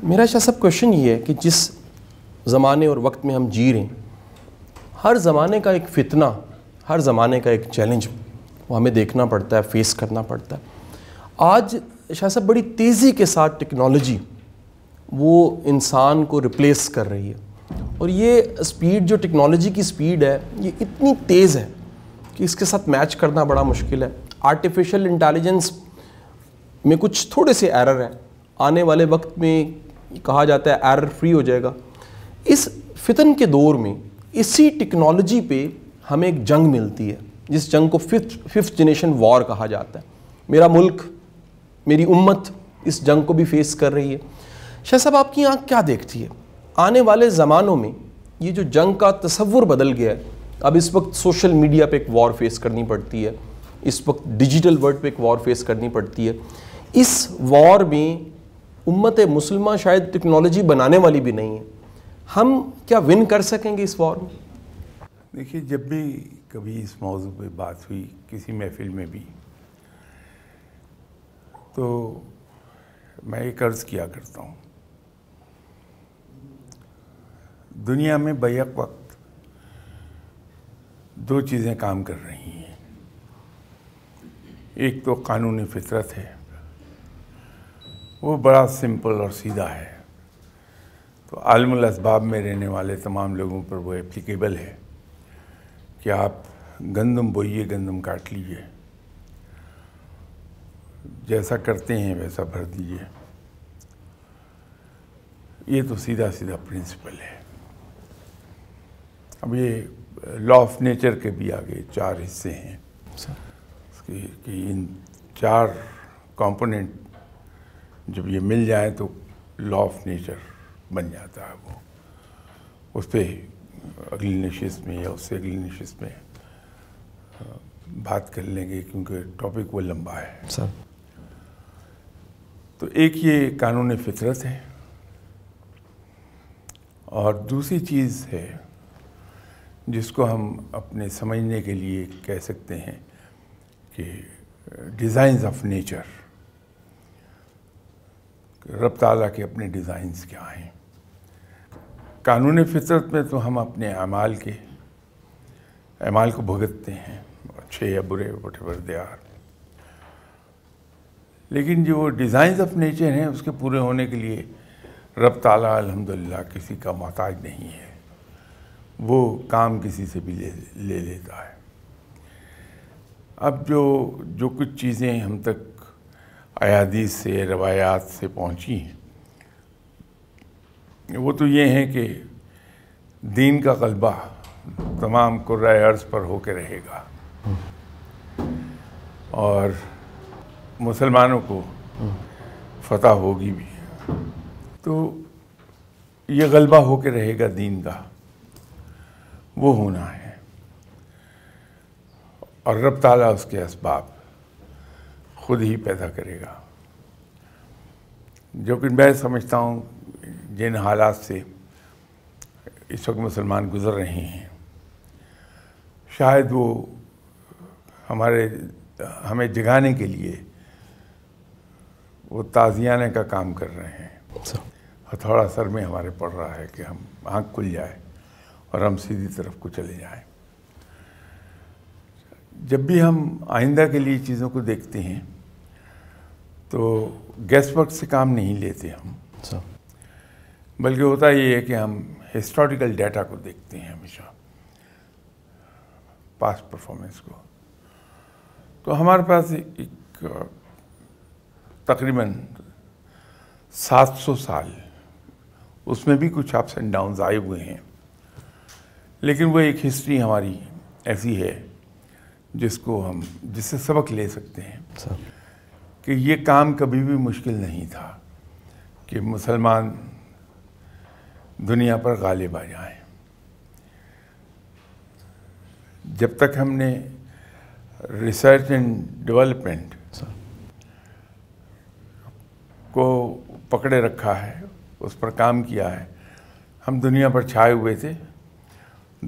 میرا شاہ صاحب کویشچن یہ ہے کہ جس زمانے اور وقت میں ہم جی رہے ہیں، ہر زمانے کا ایک فتنہ، ہر زمانے کا ایک چیلنج وہ ہمیں دیکھنا پڑتا ہے، فیس کرنا پڑتا ہے. آج شاہ صاحب بڑی تیزی کے ساتھ ٹیکنالوجی وہ انسان کو ریپلیس کر رہی ہے، اور یہ سپیڈ جو ٹیکنالوجی کی سپیڈ ہے یہ اتنی تیز ہے کہ اس کے ساتھ میچ کرنا بڑا مشکل ہے. آرٹیفیشل انٹیلیجنس میں کچھ تھوڑے سے ایرر ہیں، آنے والے وقت میں کہا جاتا ہے ایرر فری ہو جائے گا. اس فتن کے دور میں اسی ٹیکنالوجی پہ ہمیں ایک جنگ ملتی ہے جس جنگ کو ففتھ جنریشن وار کہا جاتا ہے. میرا ملک، میری امت اس جنگ کو بھی فیس کر رہی ہے. شاہ صاحب آپ کی آنکھ کیا دیکھتی ہے آنے والے زمانوں میں؟ یہ جو جنگ کا تصور بدل گیا ہے، اب اس وقت سوشل میڈیا پہ ایک وار فیس کرنی پڑتی ہے، اس وقت ڈیجیٹل ورلڈ پہ ایک وار فیس کرنی پڑتی ہے. اس وار میں امت مسلمہ شاید ٹیکنالوجی بنانے والی بھی نہیں ہے. ہم کیا ون کر سکیں گے اس وار میں؟ دیکھیے، جب بھی کبھی اس موضوع پہ بات ہوئی کسی محفل میں بھی، تو میں ایک عرض کیا کرتا ہوں، دنیا میں بیک وقت دو چیزیں کام کر رہی ہیں. ایک تو قانون فطرت ہے، وہ بڑا سمپل اور سیدھا ہے، تو عالم الاسباب میں رہنے والے تمام لوگوں پر وہ اپلیکیبل ہے کہ آپ گندم بوئیے، گندم کاٹ لیجئے، جیسا کرتے ہیں ویسا بھر دیجئے. یہ تو سیدھا سیدھا پرنسپل ہے. اب یہ لا آف نیچر کے بھی آگے 4 حصے ہیں کہ ان 4 کمپوننٹ جب یہ مل جائیں تو لا آف نیچر بن جاتا ہے. وہ اس پہ اگلی نشست میں یا اس سے اگلی نشست میں بات کر لیں گے، کیونکہ ٹاپک وہ لمبا ہے. تو ایک یہ قانون فطرت ہے، اور دوسری چیز ہے جس کو ہم اپنے سمجھنے کے لیے کہہ سکتے ہیں کہ ڈیزائنز آف نیچر. رب تعالیٰ کے اپنے ڈیزائنز کیا ہیں. قانون فطرت میں تو ہم اپنے اعمال کو بھگتتے ہیں، اچھے یا برے وٹ ایور دے آر. لیکن جو ڈیزائنز آف نیچر ہیں اس کے پورے ہونے کے لیے رب تعالیٰ الحمدللہ کسی کا محتاج نہیں ہے. وہ کام کسی سے بھی لے لیتا ہے. اب جو کچھ چیزیں ہم تک احادیث سے، روایات سے پہنچی ہیں، وہ تو یہ ہیں کہ دین کا غلبہ تمام کرۂ ارض پر ہو کے رہے گا، اور مسلمانوں کو فتح ہوگی بھی. تو یہ غلبہ ہو کے رہے گا دین کا، وہ ہونا ہے، اور رب تعالیٰ اس کے اسباب خود ہی پیدا کرے گا. جو کہ میں سمجھتا ہوں جن حالات سے اس وقت مسلمان گزر رہے ہیں، شاید وہ ہمیں جگانے کے لیے وہ تازیانے کا کام کر رہے ہیں. ہتھوڑا سر میں ہمارے پڑ رہا ہے کہ ہم آنکھ کھل جائے اور ہم سیدھی طرف کو چلے جائیں. جب بھی ہم آئندہ کے لیے چیزوں کو دیکھتے ہیں تو گیس ورک سے کام نہیں لیتے ہم، بلکہ ہوتا یہ ہے کہ ہم ہسٹوریکل ڈیٹا کو دیکھتے ہیں ہمیشہ، پاسٹ پرفارمنس کو. تو ہمارے پاس ایک تقریباً 700 سال، اس میں بھی کچھ اپس اینڈ ڈاؤنز آئے ہوئے ہیں، لیکن وہ ایک ہسٹری ہماری ایسی ہے جس سے سبق لے سکتے ہیں کہ یہ کام کبھی بھی مشکل نہیں تھا کہ مسلمان دنیا پر غالب آ جائیں. جب تک ہم نے ریسرچ اینڈ ڈیولپمنٹ کو پکڑے رکھا ہے، اس پر کام کیا ہے، ہم دنیا پر چھائے ہوئے تھے،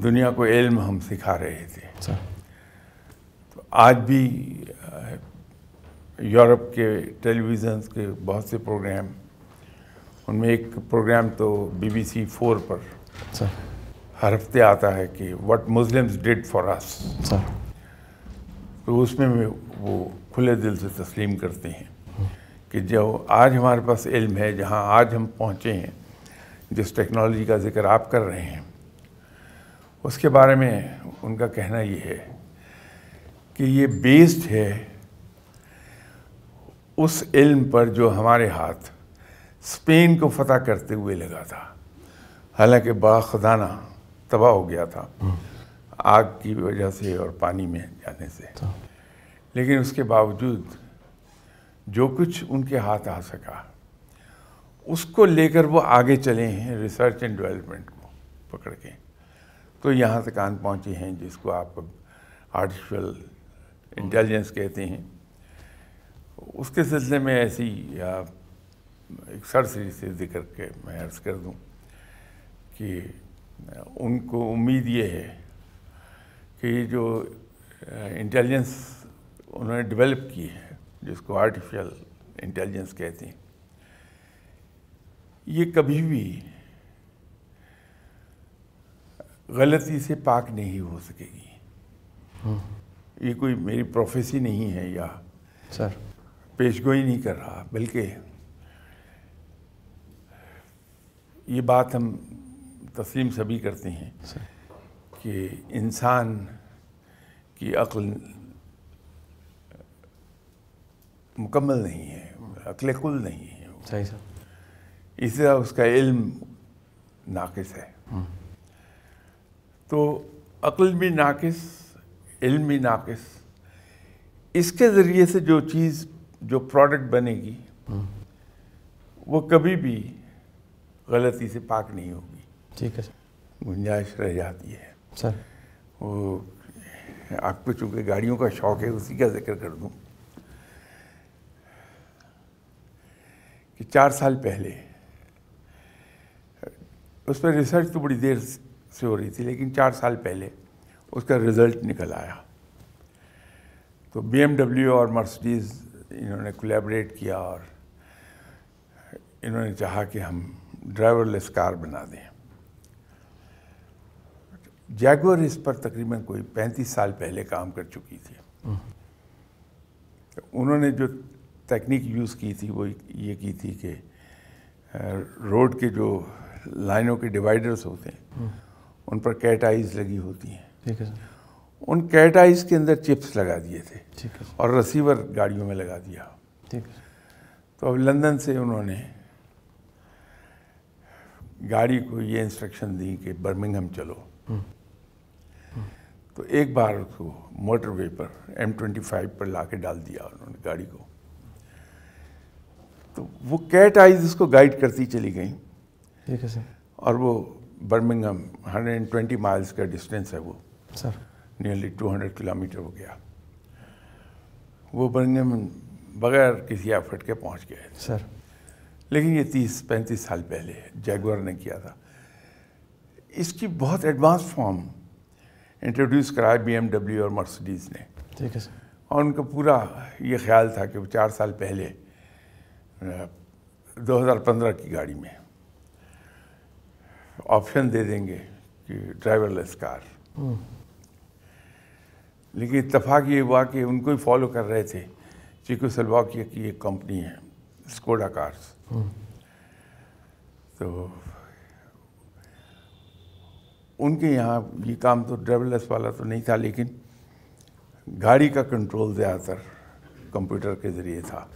دنیا کو علم ہم سکھا رہے تھے. تو آج بھی یورپ کے ٹیلی ویژنس کے بہت سے پروگرام ان میں ایک پروگرام تو BBC 4 پر سر ہر ہفتے آتا ہے کہ واٹ مسلمز ڈیڈ فار اس. سر تو اس میں وہ کھلے دل سے تسلیم کرتے ہیں کہ جو آج ہمارے پاس علم ہے، جہاں آج ہم پہنچے ہیں، جس ٹیکنالوجی کا ذکر آپ کر رہے ہیں، اس کے بارے میں ان کا کہنا یہ ہے کہ یہ بیسڈ ہے اس علم پر جو ہمارے ہاتھ اسپین کو فتح کرتے ہوئے لگا تھا. حالانکہ بڑا خزانہ تباہ ہو گیا تھا آگ کی وجہ سے اور پانی میں جانے سے، لیکن اس کے باوجود جو کچھ ان کے ہاتھ آ سکا اس کو لے کر وہ آگے چلے ہیں ریسرچ اینڈ ڈیولپمنٹ کو پکڑ کے. تو یہاں تک آن پہنچے ہیں جس کو آپ آرٹیفیشل انٹیلیجنس کہتے ہیں. اس کے سلسلے میں ایسی ایک سرسری سے ذکر کے میں عرض کر دوں کہ ان کو امید یہ ہے کہ یہ جو انٹیلیجنس انہوں نے ڈیولپ کی ہے، جس کو آرٹیفیشل انٹیلیجنس کہتے ہیں، یہ کبھی بھی غلطی سے پاک نہیں ہو سکے گی. یہ کوئی میری پروفیسی نہیں ہے یا سر پیش گوئی نہیں کر رہا، بلکہ یہ بات ہم تسلیم سبھی کرتے ہیں کہ انسان کی عقل مکمل نہیں ہے، عقل کل نہیں ہے. صحیح سر. اسی طرح اس کا علم ناقص ہے. تو عقل بھی ناقص، علم بھی ناقص. اس کے ذریعے سے جو چیز، جو پروڈکٹ بنے گی وہ کبھی بھی غلطی سے پاک نہیں ہوگی. ٹھیک ہے سر. گنجائش رہ جاتی ہے. سر وہ آپ کو چونکہ گاڑیوں کا شوق ہے، اسی کا ذکر کر دوں کہ 4 سال پہلے اس پر ریسرچ تو بڑی دیر سے ہو رہی تھی، لیکن 4 سال پہلے اس کا رزلٹ نکل آیا. تو BMW اور مرسڈیز انہوں نے کولیبریٹ کیا اور انہوں نے چاہا کہ ہم ڈرائیور لیس کار بنا دیں. جیگور اس پر تقریباً کوئی 35 سال پہلے کام کر چکی تھی. انہوں نے جو تکنیک یوز کی تھی وہ یہ کی تھی کہ روڈ کے جو لائنوں کے ڈیوائیڈرز ہوتے ہیں ان پر کیٹ آئیز لگی ہوتی ہیں. ٹھیک ہے سر. ان کیٹ آئیز کے اندر چپس لگا دیے تھے ٹھیک ہے. اور ریسیور گاڑیوں میں لگا دیا. ٹھیک ہے. تو اب لندن سے انہوں نے گاڑی کو یہ انسٹرکشن دی کہ برمنگھم چلو. تو ایک بار اس کو موٹر وے پر M25 پر لا کے ڈال دیا انہوں نے گاڑی کو. تو وہ کیٹ آئیز اس کو گائیڈ کرتی چلی گئیں. ٹھیک ہے سر. اور وہ برمنگھم 120 مائلز کا ڈسٹینس ہے، وہ سر نیئرلی 200 کلومیٹر ہو گیا. وہ برمنگھم بغیر کسی ایفرٹ کے پہنچ گئے سر. لیکن یہ 30-35 سال پہلے جیگور نے کیا تھا. اس کی بہت ایڈوانس فارم انٹروڈیوس کرایا BMW اور مرسڈیز نے. ٹھیک ہے سر. اور ان کا پورا یہ خیال تھا کہ وہ 4 سال پہلے 2015 کی گاڑی میں آپشن دے دیں گے کہ ڈرائیور لیس کار. لیکن اتفاق یہ ہوا کہ ان کو ہی فالو کر رہے تھے چیکوسلواکیا کی ایک کمپنی ہے اسکوڈا کارز. تو ان کے یہاں یہ کام تو ڈرائیور لیس والا تو نہیں تھا، لیکن گاڑی کا کنٹرول زیادہ تر کمپیوٹر کے ذریعے تھا.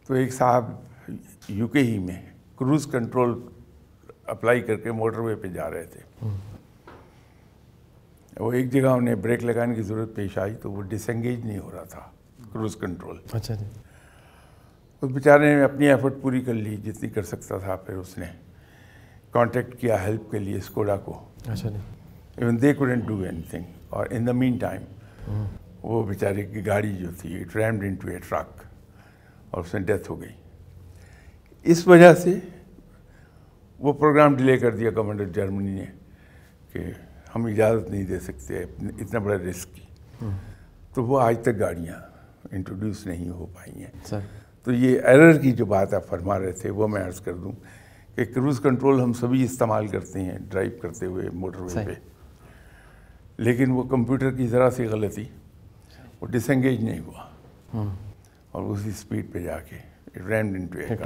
تو ایک صاحب UK ہی میں کروز کنٹرول اپلائی کر کے موٹر وے پہ جا رہے تھے. وہ ایک جگہ انہیں بریک لگانے کی ضرورت پیش آئی تو وہ ڈس انگیج نہیں ہو رہا تھا کروز کنٹرول. اچھا جی. اس بیچارے نے اپنی ایفرٹ پوری کر لی جتنی کر سکتا تھا. پھر اس نے کانٹیکٹ کیا ہیلپ کے لیے اسکوڈا کو. اچھا جی. Even they couldn't do anything. اور ان دا مین ٹائم وہ بیچارے کی گاڑی جو تھی اٹ ریمڈ انٹو اے ٹرک اور اس میں ڈیتھ ہو گئی. اس وجہ سے وہ پروگرام ڈیلے کر دیا گورنمنٹ آف جرمنی نے کہ ہم اجازت نہیں دے سکتے اتنا بڑا رسک کی. تو وہ آج تک گاڑیاں انٹروڈیوس نہیں ہو پائی ہیں. سر تو یہ ایرر کی جو بات آپ فرما رہے تھے وہ میں عرض کر دوں کہ کروز کنٹرول ہم سبھی استعمال کرتے ہیں ڈرائیو کرتے ہوئے موٹر وے پہ، لیکن وہ کمپیوٹر کی ذرا سی غلطی وہ ڈس انگیج نہیں ہوا اور اسی سپیڈ پہ جا کے اٹ رین انٹو اے